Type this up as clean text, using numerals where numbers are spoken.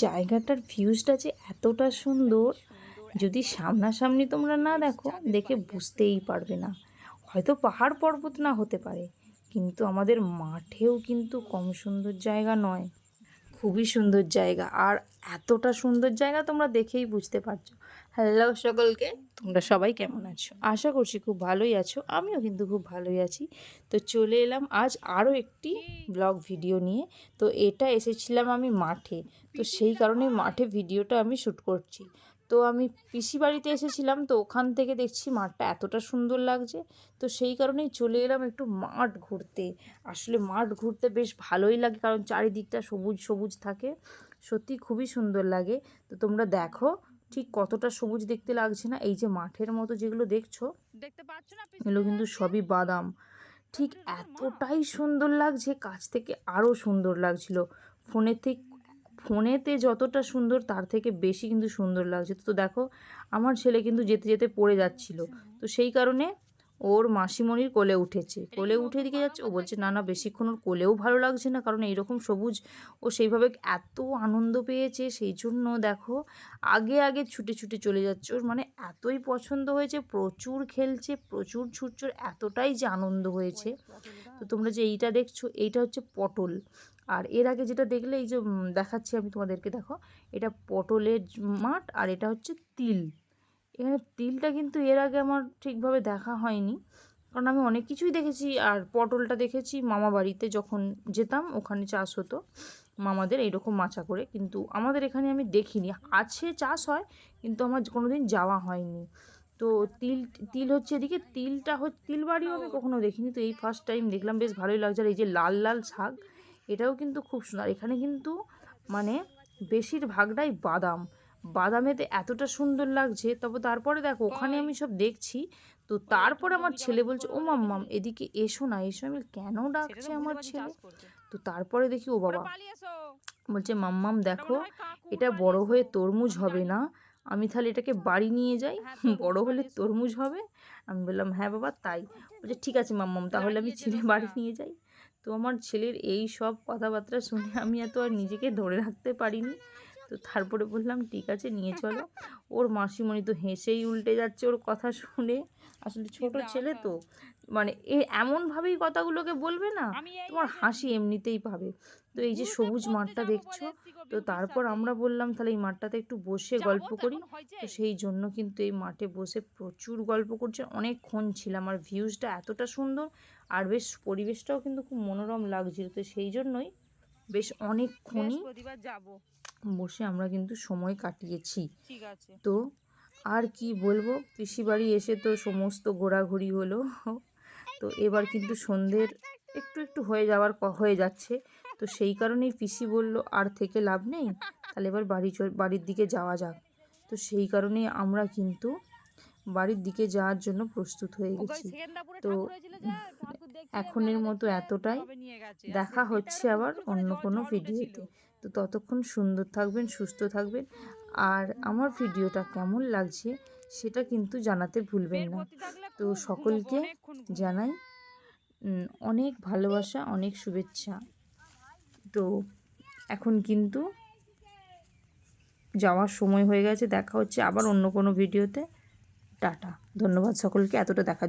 জায়গাটার ভিউজটা যে এতটা সুন্দর, যদি সামনাসামনি তোমরা না দেখো, দেখে বুঝতেই পারবে না। হয়তো পাহাড় পর্বত না হতে পারে, কিন্তু আমাদের মাঠেও কিন্তু কম সুন্দর জায়গা নয়। খুবই সুন্দর জায়গা, আর এতটা সুন্দর জায়গা তোমরা দেখেই বুঝতে পারছো। হ্যালো সকলকে, তোমরা সবাই কেমন আছো? আশা করছি খুব ভালোই আছো, আমিও কিন্তু খুব ভালোই আছি। তো চলে এলাম আজ আরও একটি ব্লগ ভিডিও নিয়ে। তো এটা এসেছিলাম আমি মাঠে, তো সেই কারণে মাঠে ভিডিওটা আমি শ্যুট করছি। তো আমি পিসি বাড়িতে এসেছিলাম, তো ওখান থেকে দেখছি মাঠটা এতটা সুন্দর লাগছে, তো সেই কারণেই চলে এলাম একটু মাঠ ঘুরতে। আসলে মাঠ ঘুরতে বেশ ভালোই লাগে, কারণ চারিদিকটা সবুজ সবুজ থাকে, সত্যি খুবই সুন্দর লাগে। তো তোমরা দেখো ঠিক কতটা সবুজ দেখতে লাগছে না? এই যে মাঠের মতো যেগুলো দেখছো, এগুলো কিন্তু সবই বাদাম। ঠিক এতটাই সুন্দর লাগছে, কাছ থেকে আরও সুন্দর লাগছিল। ফোনের থেকে ফোনেতে যতটা সুন্দর তার থেকে বেশি কিন্তু সুন্দর লাগছে। তো দেখো, আমার ছেলে কিন্তু যেতে যেতে পড়ে যাচ্ছিল, তো সেই কারণে ওর মাসিমণির কোলে উঠেছে, কোলে উঠে দিকে যাচ্ছে। ও বলছে না না, বেশিক্ষণ ওর কোলেও ভালো লাগছে না, কারণ এইরকম সবুজ ও সেইভাবে এত আনন্দ পেয়েছে, সেই জন্য দেখো আগে আগে ছুটে ছুটে চলে যাচ্ছে। ওর মানে এতই পছন্দ হয়েছে, প্রচুর খেলছে, প্রচুর ছুটছে, এতটাই যে আনন্দ হয়েছে। তো তোমরা যে এইটা দেখছো, এইটা হচ্ছে পটল। আর এর আগে যেটা দেখলে, এই যে দেখাচ্ছি আমি তোমাদেরকে, দেখো এটা পটলের মাঠ, আর এটা হচ্ছে তিল। এখানে তিলটা কিন্তু এর আগে আমার ঠিকভাবে দেখা হয়নি, কারণ আমি অনেক কিছুই দেখেছি। আর পটলটা দেখেছি মামা বাড়িতে যখন যেতাম, ওখানে চাষ হতো মামাদের এইরকম মাচা করে, কিন্তু আমাদের এখানে আমি দেখিনি। আছে, চাষ হয়, কিন্তু আমার কোনো দিন যাওয়া হয়নি। তো তিল তিল হচ্ছে এদিকে, তিলটা হচ্ছে তিল বাড়িও আমি কখনো দেখিনি, তো এই ফার্স্ট টাইম দেখলাম, বেশ ভালোই লাগছে। আর এই যে লাল লাল শাক, এটাও কিন্তু খুব সুন্দর। এখানে কিন্তু মানে বেশিরভাগটাই বাদাম, বাদামেতে এতটা সুন্দর লাগছে। তবে তারপরে দেখো ওখানে আমি সব দেখছি, তো তারপরে আমার ছেলে বলছে ও মাম্মাম এদিকে এসো না এসো। আমি কেন ডাকছে আমার ছেলে? তো তারপরে দেখি ও বাবা বলছে মাম্মাম দেখো, এটা বড় হয়ে তরমুজ হবে না, আমি তাহলে এটাকে বাড়ি নিয়ে যাই, বড় হলে তরমুজ হবে। আমি বললাম হ্যাঁ বাবা তাই। বলছে ঠিক আছে মাম্মাম, তাহলে আমি ছেলে বাড়ি নিয়ে যাই। তো আমার ছেলের এই সব কথাবার্তা শুনে আমি এত আর নিজেকে ধরে রাখতে পারিনি। তো তারপরে বললাম ঠিক আছে নিয়ে চলো। ওর মাসিমণি তো হেসেই উল্টে যাচ্ছে ওর কথা শুনে। আসলে ছোট ছেলে তো, মানে এমনভাবেই কথাগুলোকে বলবে না, তোমার হাসি এমনিতেই পাবে। তো এই যে সবুজ মাঠটা দেখছো, তো তারপর আমরা বললাম তাহলে এই মাঠটাতে একটু বসে গল্প করি। তো সেই জন্য কিন্তু এই মাঠে বসে প্রচুর গল্প করছে, অনেকক্ষণ ছিলাম। আর ভিউজটা এতটা সুন্দর, আর বেশ পরিবেশটাও কিন্তু খুব মনোরম লাগছিল। তো সেই জন্যই বেশ অনেকক্ষণই বসে আমরা কিন্তু সময় কাটিয়েছি। তো আর কি বলবো, পিসি বাড়ি এসে তো সমস্ত ঘোরাঘুরি হলো। তো এবার কিন্তু সন্ধ্যের একটু একটু হয়ে যাচ্ছে। তো সেই কারণেই পিসি বলল আর থেকে লাভ নেই, তাহলে এবার বাড়ির দিকে যাওয়া যাক। তো সেই কারণেই আমরা কিন্তু বাড়ির দিকে যাওয়ার জন্য প্রস্তুত হয়ে গেছি। তো এখনের মতো এতটাই, দেখা হচ্ছে আবার অন্য কোনো ভিডিওতে। তো ততক্ষণ সুন্দর থাকবেন, সুস্থ থাকবেন, আর আমার ভিডিওটা কেমন লাগছে সেটা কিন্তু জানাতে ভুলবেন না। তো সকলকে জানাই অনেক ভালোবাসা, অনেক শুভেচ্ছা। তো এখন কিন্তু যাওয়ার সময় হয়ে গেছে, দেখা হচ্ছে আবার অন্য কোনো ভিডিওতে। টাটা, ধন্যবাদ সকলকে এতটা দেখার জন্য।